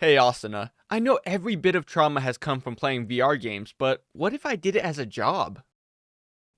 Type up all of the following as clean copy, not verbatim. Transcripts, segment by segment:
Hey Asuna, I know every bit of trauma has come from playing VR games, but what if I did it as a job?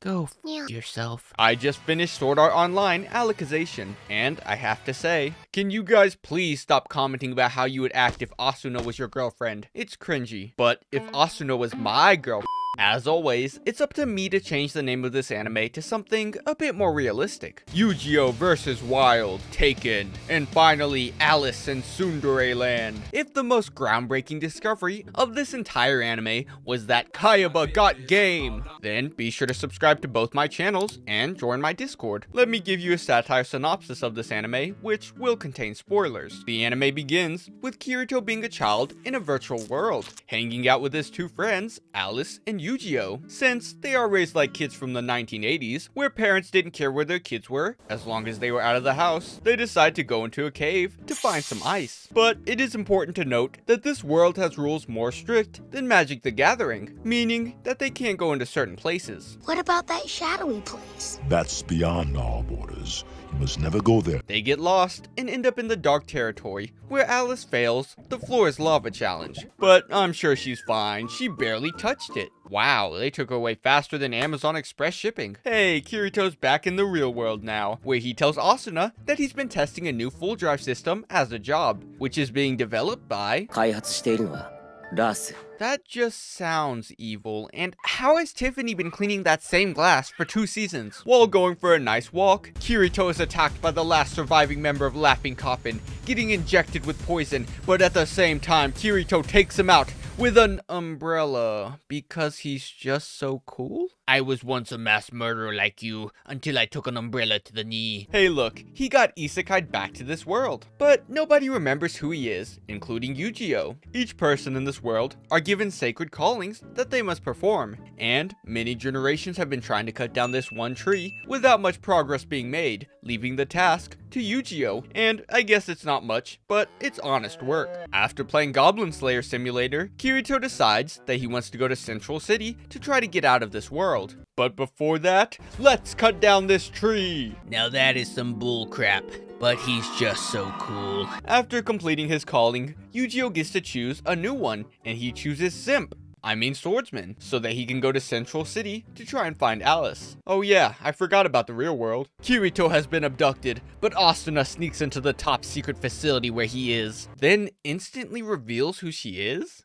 Go yourself. I just finished Sword Art Online Alicization, and I have to say, can you guys please stop commenting about how you would act if Asuna was your girlfriend? It's cringy. But if Asuna was my girlfriend, as always, it's up to me to change the name of this anime to something a bit more realistic. Yu-Gi-Oh! Vs. Wild, Taken, and finally Alice in Tsundere Land. If the most groundbreaking discovery of this entire anime was that Kayaba got game, then be sure to subscribe to both my channels and join my Discord. Let me give you a satire synopsis of this anime, which will contain spoilers. The anime begins with Kirito being a child in a virtual world, hanging out with his two friends, Alice and Yu-Gi-Oh! Since they are raised like kids from the 1980s, where parents didn't care where their kids were, as long as they were out of the house, they decide to go into a cave to find some ice. But it is important to note that this world has rules more strict than Magic the Gathering, meaning that they can't go into certain places. What about that shadowy place? That's beyond our borders. You must never go there. They get lost and end up in the dark territory, where Alice fails the floor is lava challenge. But I'm sure she's fine, she barely touched it. Wow, they took her away faster than Amazon Express shipping. Hey, Kirito's back in the real world now, where he tells Asuna that he's been testing a new full drive system as a job, which is being developed by... 開発しているのはラス。 That just sounds evil, and how has Tiffany been cleaning that same glass for 2 seasons? While going for a nice walk, Kirito is attacked by the last surviving member of Laughing Coffin, getting injected with poison, but at the same time, Kirito takes him out with an umbrella, because he's just so cool? I was once a mass murderer like you, until I took an umbrella to the knee. Hey look, he got isekai'd back to this world, but nobody remembers who he is, including Yu-Gi-Oh! Each person in this world are given sacred callings that they must perform, and many generations have been trying to cut down this one tree without much progress being made, leaving the task to Yu-Gi-Oh! And I guess it's not much, but it's honest work. After playing Goblin Slayer Simulator, Kirito decides that he wants to go to Central City to try to get out of this world. But before that, let's cut down this tree! Now that is some bullcrap, but he's just so cool. After completing his calling, Yu-Gi-Oh! Gets to choose a new one, and he chooses Simp. I mean Swordsman, so that he can go to Central City to try and find Alice. Oh yeah, I forgot about the real world. Kirito has been abducted, but Asuna sneaks into the top secret facility where he is, then instantly reveals who she is?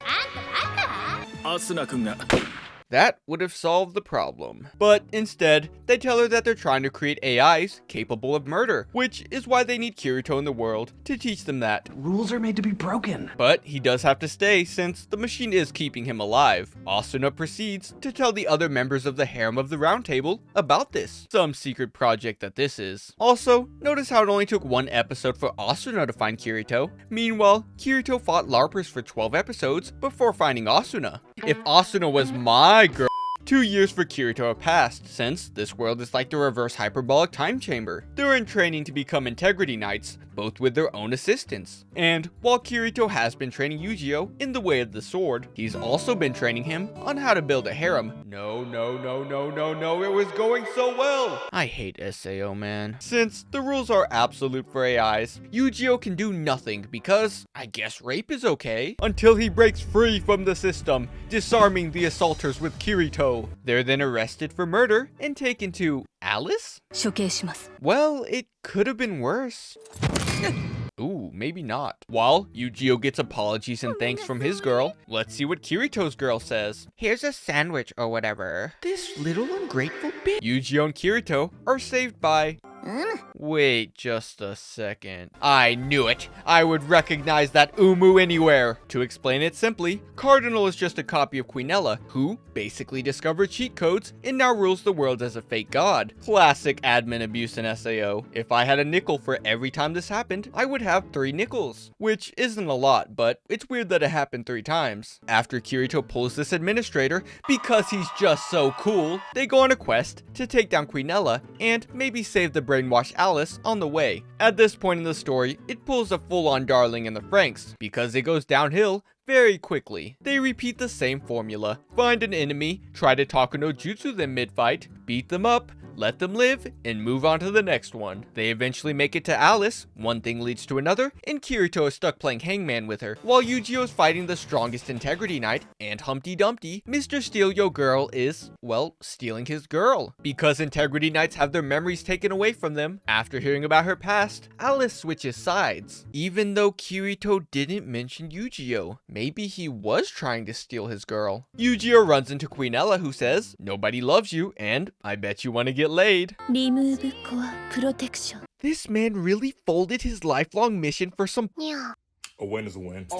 アスナ君が That would have solved the problem. But instead, they tell her that they're trying to create AIs capable of murder, which is why they need Kirito in the world to teach them that. Rules are made to be broken. But he does have to stay since the machine is keeping him alive. Asuna proceeds to tell the other members of the Harem of the Round Table about this. Some secret project that this is. Also, notice how it only took 1 episode for Asuna to find Kirito. Meanwhile, Kirito fought LARPers for 12 episodes before finding Asuna. If Asuna was my girl, 2 years for Kirito have passed, since this world is like the reverse hyperbolic time chamber. They're in training to become Integrity Knights, both with their own assistants. And while Kirito has been training Yu-Gi-Oh! In the way of the sword, he's also been training him on how to build a harem. No, it was going so well! I hate SAO, man. Since the rules are absolute for AIs, Yu-Gi-Oh! Can do nothing because, I guess rape is okay, until he breaks free from the system, disarming the assaulters with Kirito. They're then arrested for murder and taken to Alice? 処刑します。 Well, it could have been worse. Ooh, maybe not. While Yu-Gi-Oh! Gets apologies and thanks from his girl, let's see what Kirito's girl says. Here's a sandwich or whatever. This little ungrateful bitch. Yu-Gi-Oh! And Kirito are saved by... Wait just a second. I knew it. I would recognize that Umu anywhere. To explain it simply, Cardinal is just a copy of Quinella, who basically discovered cheat codes and now rules the world as a fake god. Classic admin abuse in SAO. If I had a nickel for every time this happened, I would have 3 nickels. Which isn't a lot, but it's weird that it happened 3 times. After Kirito pulls this administrator, because he's just so cool, they go on a quest to take down Quinella and maybe save the brainwashed Alice on the way. At this point in the story, it pulls a full-on Darling in the Franxx, because it goes downhill very quickly. They repeat the same formula. Find an enemy, try to Taku no Jutsu them mid-fight, beat them up, let them live, and move on to the next one. They eventually make it to Alice, one thing leads to another, and Kirito is stuck playing hangman with her. While Yu-Gi-Oh is fighting the strongest Integrity Knight and Humpty Dumpty, Mr. Steal Yo Girl is, well, stealing his girl. Because Integrity Knights have their memories taken away from them, after hearing about her past, Alice switches sides. Even though Kirito didn't mention Yu-Gi-Oh, maybe he was trying to steal his girl. Yu-Gi-Oh runs into Queen Ella, who says, "Nobody loves you, and I bet you want to get laid." Remove core protection. This man really folded his lifelong mission for some. Yeah. A win is a win. A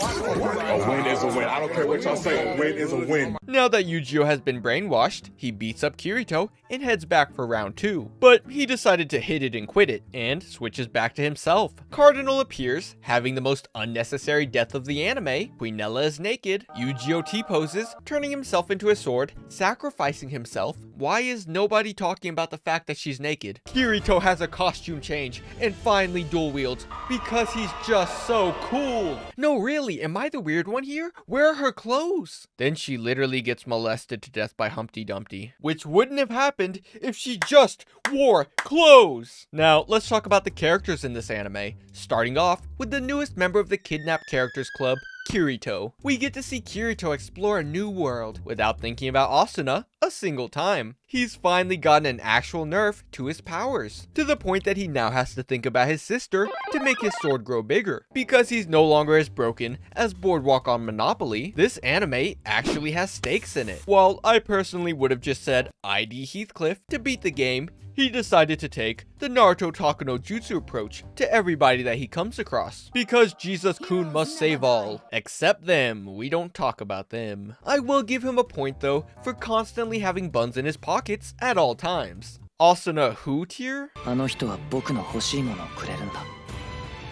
win is a win. I don't care what y'all say. A win is a win. Now that Yu-Gi-Oh has been brainwashed, he beats up Kirito and heads back for round 2. But he decided to hit it and quit it, and switches back to himself. Cardinal appears, having the most unnecessary death of the anime. Queenella is naked. Yu-Gi-Oh T-poses, turning himself into a sword, sacrificing himself. Why is nobody talking about the fact that she's naked? Kirito has a costume change, and finally dual wields, because he's just so cool. No, really, am I the weird one here? Where are her clothes? Then she literally gets molested to death by Humpty Dumpty, which wouldn't have happened if she just wore clothes. Now, let's talk about the characters in this anime, starting off with the newest member of the Kidnapped Characters Club, Kirito. We get to see Kirito explore a new world without thinking about Asuna a single time. He's finally gotten an actual nerf to his powers, to the point that he now has to think about his sister to make his sword grow bigger. Because he's no longer as broken as Boardwalk on Monopoly, this anime actually has stakes in it. While I personally would have just said ID Heathcliff to beat the game, he decided to take the Naruto Takano Jutsu approach to everybody that he comes across. Because Jesus-kun must save all, except them. We don't talk about them. I will give him a point though for constantly having buns in his pockets at all times. Asuna who tier? あの人は僕の欲しいものをくれるんだ。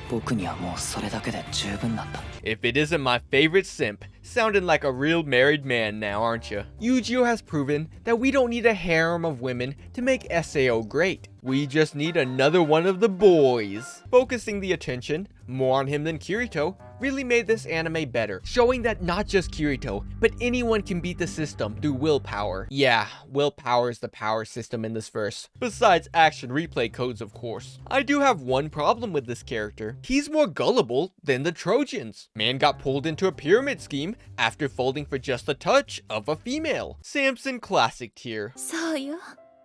僕にはもうそれだけで十分なんだ。 If it isn't my favorite simp, sounding like a real married man now, aren't you? Yu-Gi-Oh has proven that we don't need a harem of women to make SAO great. We just need another one of the boys. Focusing the attention more on him than Kirito really made this anime better, showing that not just Kirito, but anyone can beat the system through willpower. Yeah, willpower is the power system in this verse, besides action replay codes of course. I do have one problem with this character. He's more gullible than the Trojans. Man got pulled into a pyramid scheme after folding for just a touch of a female. Samson classic tier. そうよ。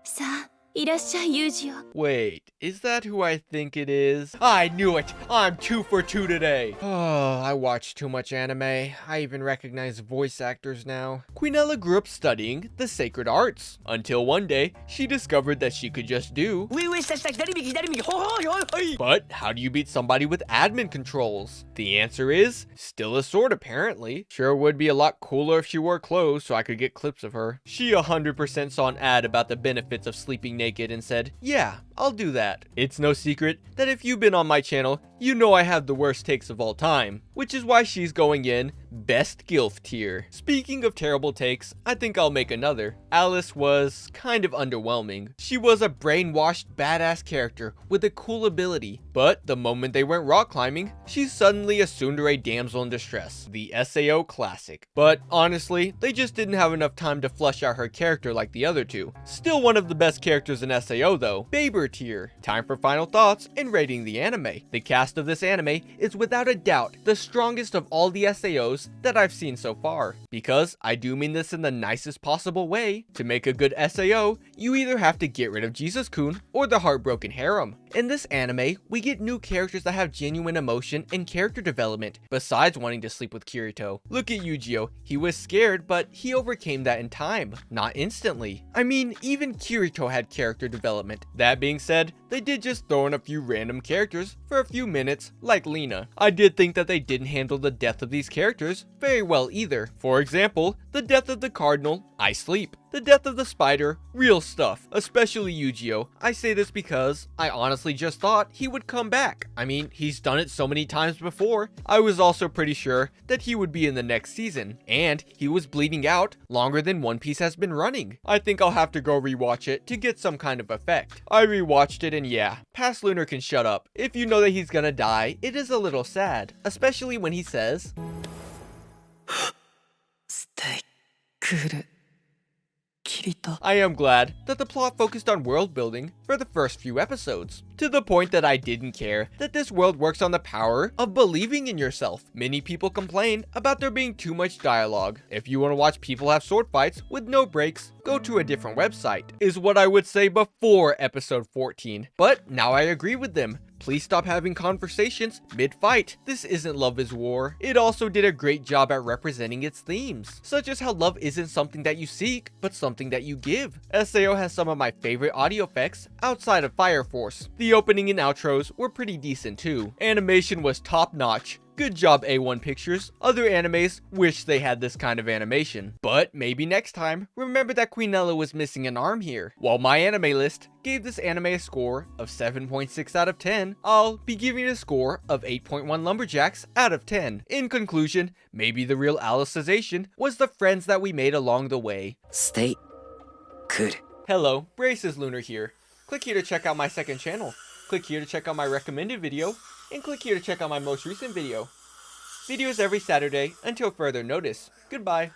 さあ、いらっしゃい、ユージオ。 Wait, is that who I think it is? I knew it! I'm 2 for 2 today! Oh, I watch too much anime. I even recognize voice actors now. Queenella grew up studying the sacred arts, until one day, she discovered that she could just do... But how do you beat somebody with admin controls? The answer is, still a sword apparently. Sure would be a lot cooler if she wore clothes so I could get clips of her. She 100% saw an ad about the benefits of sleeping naked and said, yeah, I'll do that. It's no secret that if you've been on my channel, you know I have the worst takes of all time, which is why she's going in best gilf tier. Speaking of terrible takes, I think I'll make another. Alice was kind of underwhelming. She was a brainwashed badass character with a cool ability, but the moment they went rock climbing, she's suddenly a tsundere damsel in distress, the SAO classic. But honestly, they just didn't have enough time to flesh out her character like the other two. Still one of the best characters in SAO though, Baber tier. Time for final thoughts and rating the anime. The cast of this anime is without a doubt the strongest of all the SAOs that I've seen so far. Because I do mean this in the nicest possible way. To make a good SAO, you either have to get rid of Jesus-kun or the heartbroken harem. In this anime, we get new characters that have genuine emotion and character development, besides wanting to sleep with Kirito. Look at Yu-Gi-Oh, he was scared, but he overcame that in time, not instantly. I mean, even Kirito had character development. That being said, they did just throw in a few random characters for a few minutes, like Lena. I did think that they didn't handle the death of these characters very well either. For example, the death of the Cardinal, I sleep. The death of the Spider, real stuff, especially Yu-Gi-Oh. I say this because I honestly just thought he would come back. I mean, he's done it so many times before. I was also pretty sure that he would be in the next season, and he was bleeding out longer than One Piece has been running. I think I'll have to go rewatch it to get some kind of effect. I rewatched it and yeah, Past Lunar can shut up. If you know that he's gonna die, it is a little sad, especially when he says, ステイクルキきりと I am glad that the plot focused on world building for the first few episodes, to the point that I didn't care that this world works on the power of believing in yourself. Many people complain about there being too much dialogue. If you want to watch people have sword fights with no breaks, go to a different website, is what I would say before episode 14. But now I agree with them. Please stop having conversations mid-fight. This isn't Love is War. It also did a great job at representing its themes, such as how love isn't something that you seek, but something that you give. SAO has some of my favorite audio effects outside of Fire Force. The opening and outros were pretty decent too. Animation was top-notch. Good job, A1 Pictures. Other animes wish they had this kind of animation. But maybe next time, remember that Queenella was missing an arm here. While my anime list gave this anime a score of 7.6 out of 10, I'll be giving it a score of 8.1 lumberjacks out of 10. In conclusion, maybe the real Alicization was the friends that we made along the way. Stay cool. Hello, Braces Lunar here. Click here to check out my second channel. Click here to check out my recommended video. And click here to check out my most recent video. Videos every Saturday until further notice. Goodbye.